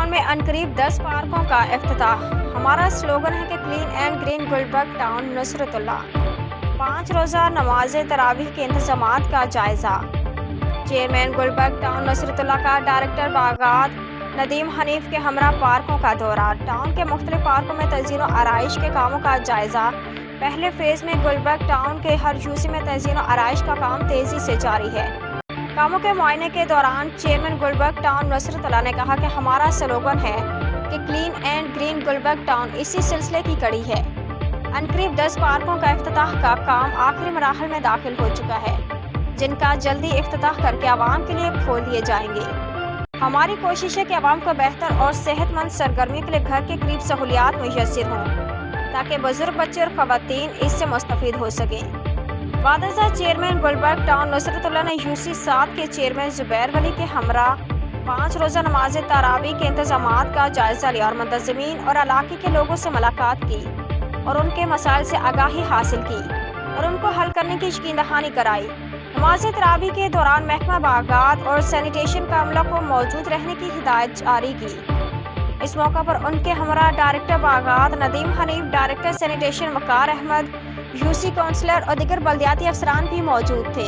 Town में अनकरीब 10 पार्कों का इफ्तिताह। हमारा स्लोगन है कि clean and green Gulberg town Nusratullah. 5 रोज़ा नमाज तरावीह के इंतजामात का जायजा। चेयरमैन गुलबर्ग टाउन नुसरतुल्लाह का डायरेक्टर बागात नदीम हनीफ के हमरा पार्कों का दौरा। टाउन के मुख्तलिफ पार्कों में तज़ीन व आराइश के कामों का जायजा। पहले फेज में गुलबर्ग टाउन के हर यूसी में तज़ीन व आराइश का काम तेजी से जारी है। कामों के मुआयने के दौरान चेयरमैन गुलबर्ग टाउन नुसरतुल्लाह ने कहा कि हमारा स्लोगन है कि clean and green Gulberg town इसी सिलसिले की कड़ी है। अनकरीब 10 पार्कों का इफ्तिताह का काम आखिरी मराहल में दाखिल हो चुका है, जिनका जल्दी इफ्तिताह करके आवाम के लिए खोल दिए जाएंगे। हमारी कोशिश है कि आवाम को बेहतर और सेहतमंद सरगर्मी के लिए घर के करीब सहूलियात मुयस्सर हों, ताकि बुजुर्ग, बच्चे और खवातीन इससे मुस्तफीद हो सकें। वादजा चेयरमैन गुलबर्ग टाउन नुसरतुल्लाह ने यूसी 7 के चेयरमैन जुबैर वली के हमरा 5 रोज़ा नमाज तरावीह के इंतजामात का जायजा लिया और मुंतज़मीन और इलाके के लोगों से मुलाकात की और उनके मसाइल से आगाही हासिल की और उनको हल करने की यकीन दहानी कराई। नमाज तरावीह के दौरान महकमा बागात और सैनिटेशन का अमला को मौजूद रहने की हिदायत जारी की। इस मौका पर उनके हमरा डायरेक्टर बागात Nadeem Hanif, director sanitation Waqar Ahmed, UC councillor और दीगर बल्दियाती अफसरान भी मौजूद थे।